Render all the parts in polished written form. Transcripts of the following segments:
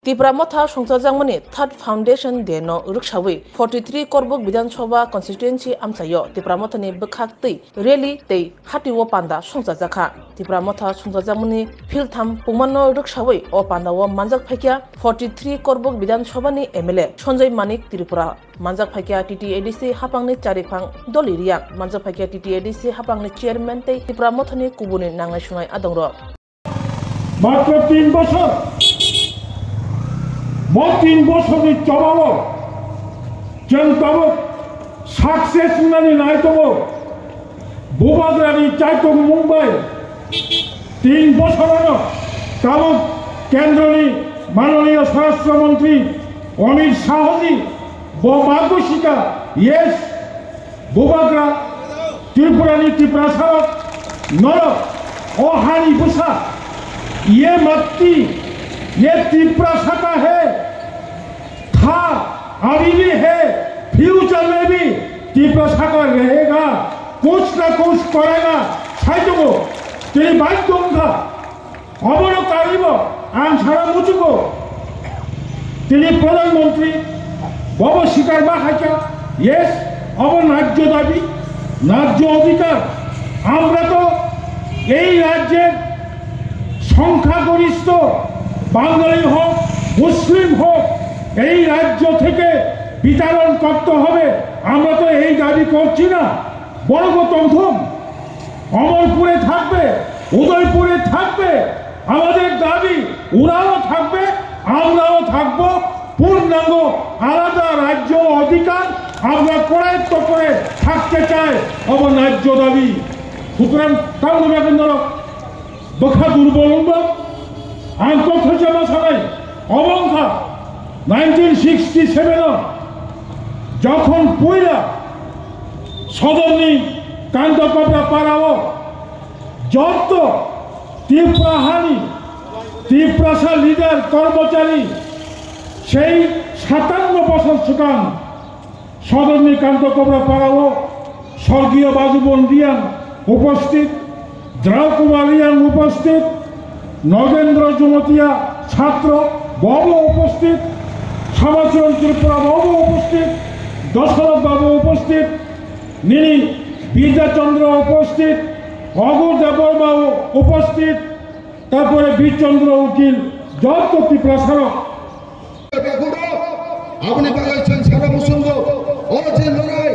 Tripura Motha Songchajangmani Third Foundation Deno Ruksawi 43 Korbuk Bidansabha Constituency Amsayo Tripura Mothani Bekhakti Rally Tei Hatiwo Panda Songchajaka Tripura Motha Songchajangmani Philtham Pumano Ruksawi O Pandawo Manjak Phaikia 43 Korbuk Bidansabhani MLA Sonjay Manik Tripura Manjak Phaikia TTADC Hapangni Chariphang Doliriak Manjak Phaikia TTADC Hapangni Chairman Tei Tripura Mothani Kubuni Nangai Sungai Adongro মাত্র 3 বছর মোট 3 বছরের জবাব যেন তব success নানি নাই তব বুবাগ্রানি চাইতো মুম্বাই 3 বছরের তব কেন্দ্রনি মাননীয় স্বরাষ্ট্রমন্ত্রী অমিত শাহজি মার্গশিকা ইয়েস বুবাগ্রা ত্রিপুরানি ত্রিপ্রাসাদ নর অহানি বুসা ये मत्ती ये त्रिपुरा का है था अभी भी है फ्यूचर में भी त्रिपुरा का रहेगा कुछ ना कुछ करेगा साइतो को तेरी बात दूंगा अबरो कारिबो आम सारा मुचुको तेरी प्रधानमंत्री बाबा शिकार बाखाचा यस अब न्याय्य दाबी न्याय्य अधिकार আমরা তো এই রাজ্যের সংখ্যাগরিষ্ঠ বাঙালি হোক মুসলিম হোক এই রাজ্য থেকে বিতাড়ন করতে হবে আমরা তো এই দাবি করছি না বড়গতমথম অমরপুরে থাকবে উদয়পুরে থাকবে আমাদের দাবি ওরাও থাকবে আমরাও থাকব পূর্ণাঙ্গ আলাদা রাজ্য অধিকার আমরা করায়ত্ত করে থাকতে চাই অবন্যায্য দাবি সুতরাং তাহলে কেন্দ্র দক্ষা দুর্বলম্ব আন্তঃজমা সবাই অবংখা 1967 যখন পয়লা সদরনি কান্তকপড়া পাড়াও যত ত্রিপুরাহানি ত্রিপ্রাসা লিডার কর্মচারী সেই 57 বছর সুকান সদরনি কান্তকপড়া পাড়াও স্বর্গীয় বাজুবন রিয়ান উপস্থিত দ্রাউ কুমারিয়ান উপস্থিত নগেন্দ্র জুমতিয়া ছাত্র বাবু উপস্থিত সমাজচরণ ত্রিপুরা বাবু উপস্থিত দশরথ বাবু উপস্থিত নিনি বিদ্যাচন্দ্র উপস্থিত অগুর দেববাবু উপস্থিত তারপরে বীরচন্দ্র উকিল যত ত্রিপুরা স্মারক আপনি বাগাইছেন সারা মুসলমান ও যে লড়াই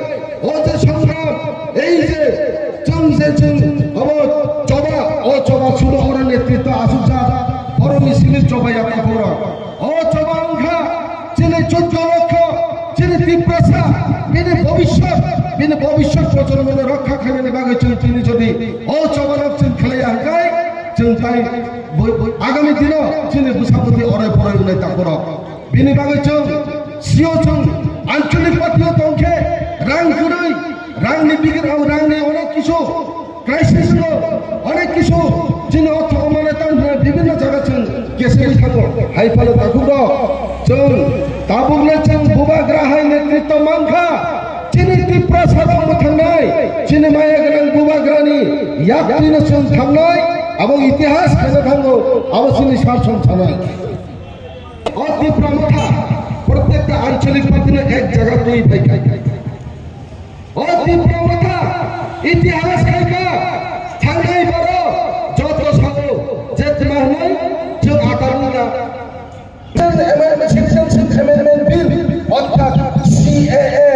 ও যে সংগ্রাম এই যে চলছেন আমার চবা ও চবা শুরু করার নেতৃত্ব আসুসা বড় মিছিলের চবাই আপনি পুরো ও চবা অংখা যিনি 14 লক্ষ যিনি ত্রিপ্রাসা যিনি ভবিষ্যৎ প্রজন্মের রক্ষা খাবেন বাগাইছেন তিনি যদি ও চবা রাখছেন খেলে আঁকায় जों তাই আগামী দিন যিনি বুসাপতি অরে পরে উনাই তা করো বিনি বাগাইছেন সিও जों আঞ্চলিক পার্টিও তংখে রাং জুড়াই রাংনি বিগির রাংনি অনেক কিছু ক্রাইসিস অনেক কিছু যিনি অর্থ মানে বিভিন্ন জায়গা কেসে থাকো হাইফালো তাকুর जों তাবুগলে जों বুবাগ্রাহাই নেতৃত্ব মানখা যিনি ত্রিপুরা সাধারণ থাকনাই যিনি মায়া গোনাं বুবাগ্রানি ইয়াকটিনো जों থাকনাই এবং ইতিহাস খেলে থাকো অবশ্যই শাসন ছানাই ও ত্রিপুরা মাথা প্রত্যেকটা আঞ্চলিক পার্টি এক জায়গাতেই পাইকাই ও ত্রিপুরা মাথা ইতিহাস খাইকা থাঙ্গাই বড় যত সালো যেত মাহনাই जों আকারুনা সিটিজেনশিপ অ্যামেন্ডমেন্ট বিল অর্থাৎ সিএএ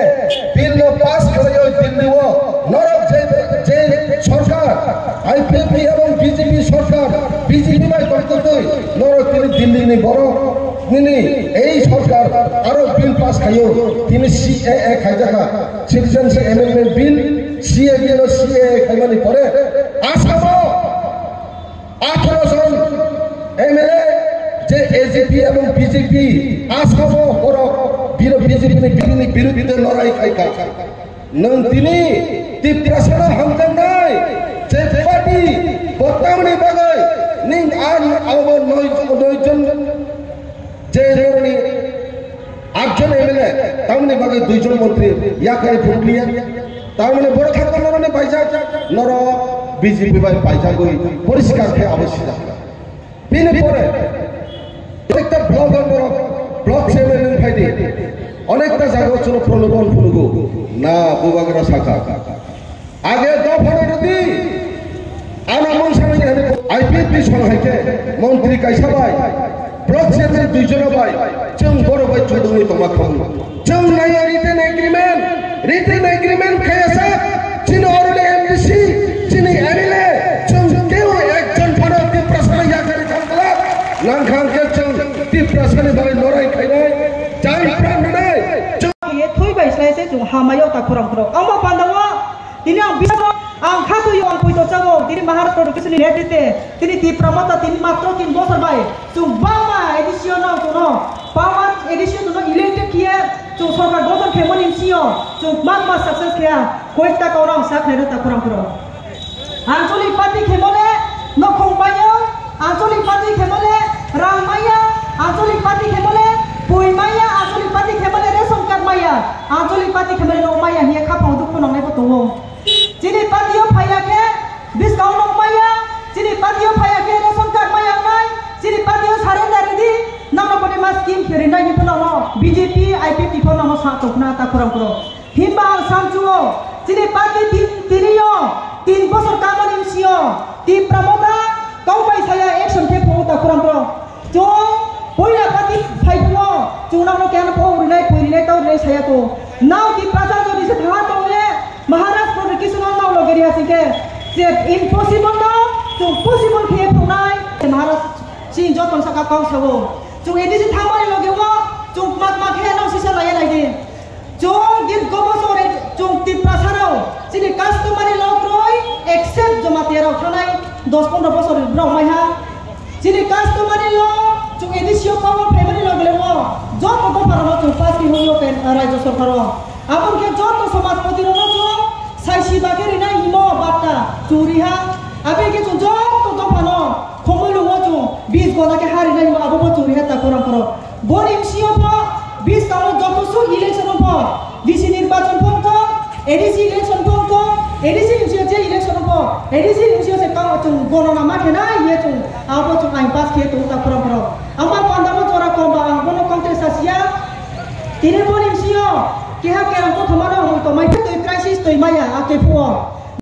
বিল পাস করে দিল্লিও নরক যে সরকার আইপিপি এবং বিজেপি সরকার বিজেপি বাই করতে নরক তিনি দিল্লি নি বড় নিনি এই সরকার আরো বিল পাস খাইও তিনি সিএএ খাইজাকা সিটিজেনশিপ অ্যামেন্ডমেন্ট বিল সিএএ খাইমানি পরে আসামও 18 জন এমএলএ যে এজিপি এবং বিজেপি আসামও বড় বিজেপি বিরুদ্ধে লড়াই খাইকা নং তিনি ত্রিপুরা হামতেন নাই যে পার্টি বর্তমানে বাগাই নিং আর আমার 9 জন যে ধরনি 8 জন এমএলএ তামনি বাগাই 2 জন মন্ত্রী ইয়াকাই ফুটলিয়া তামনি বড় থাকতো নরনে পাইজা নর বিজেপি বাই পাইজা গই পরিষ্কার কে আবশ্যক বিনে পরে একটা ব্লগার পাইনি অনেকটা জায়গা ছিল প্রলোভন ফুলগো না বুবাগরা শাখা আগে দফারে যদি আমরা মনসামে আইপিএফটি সংহাইকে মন্ত্রী কাইসাবাই ব্লক চেয়ারম্যান দুইজনে বাই जों बर' बाय चुदुंनि तमा खामु जों नायो रिटेन एग्रीमेंट खायासा जिनि अरले एमडीसी जिनि एमएलए जों केउ एकजन फानो तिप्रासानि याखारि खामला लांखांके जों तिप्रासानि बाय लराय खायनाय जाय प्राणनाय जों ये थुइ बायस्लायसे जों हामायाव ताखुरांखरो आमा पान्दावा दिनै आं बिसाव आं खाथुयो आं फैतो जागौ दिनै महाराष्ट्र एडुकेशननि नेतृत्वे दिनै तिप्रामता दिन मात्र 3 बছর बाय जों बामा एडिशनाव दङ बामा एडिशन दङ इलेक्टेड किए जों सरकार गठन खेमन इमसियो जों मा सक्सेस खेया कयता काउरां साखनेर ताखुरांखरो आंचलिक पार्टी खेमले नखंबायो आंचलिक पार्टी खेमले रांमाया आंचलिक पार्टी खेमले पुइमाया आंचलिक पार्टी खेमले रेशन कार्ड माया आंचलिक पार्टी खेमले नमाया हिया खापाव दुखु नंनायबो दङ जिनि पार्टीयाव फायाखे डिसकाउन्ट नमाया जिनि पार्टीयाव फायाखे रेशन कार्ड मायावनाय जिनि पार्टीयाव सारेन्डार रेडी नांगौबादि मा स्किम फेरिनाय हिफोराव बीजेपी आईपीएफटी फोराव साथौना ताखुरांखरो हिमबा सामजुओ जिनि पार्टी तिनियो 3 বছর कामन इमसियो तिप्रामता गावबाय साया एक्शन टेपो ताखुरांखरो जों बयला पार्टी फाइबो जों नावनो केन फरिनाय तावरिनाय सायाखौ नाव तिप्रासा जदिसे थाङा दंले महाराष्ट्र एडुकेशनाव नावलो गेरियासिके जे इम्पसिबल न जों पसिबल खेब फुनाय महाराष्ट्र सिन जतन साका काउसावो जों एदिसे थांबाय लगेवो जों मा खेया नाव सिसा लाया लायदि जों गिर गबसरे जों तिप्रासाराव जिनि कास्टमारि लक्रय एक्सेप्ट जमातेराव थानाय 10-15 বছর ब्राव मायहा जिनि कास्टमारि ल जों एदिसियो पावर फेमिलि लगलेवो जत दफाराव जों पास कि होयो पेन राज्य सरकारो आबनके जत समाजपति रनो जों साइसि बागेरिनाय हिमो बाटा चुरिहा आबेके जों जत दफानो खमलुवो जों 20 गनाके हारिनाय हिमो आबो चुरिहा ताखुरांखरो बरिमसियो 20 काउनो जतसु इलेक्शन हो डिसि निर्वाचन फंथ एडिसि इलेक्शन फंथ एडिसि इमसियो जे इलेक्शन हो एडिसि इमसियो से काउ जों गणना माखेना ये जों आबो जों आइ पास के तो ताखुरांखरो आमा पान्दामो जरा कमबा आं बनो कन्टेस्टासिया तिने बरिमसियो केहा केरांखौ थमानो हय तो माइथे क्राइसिस तै माया आके फुओ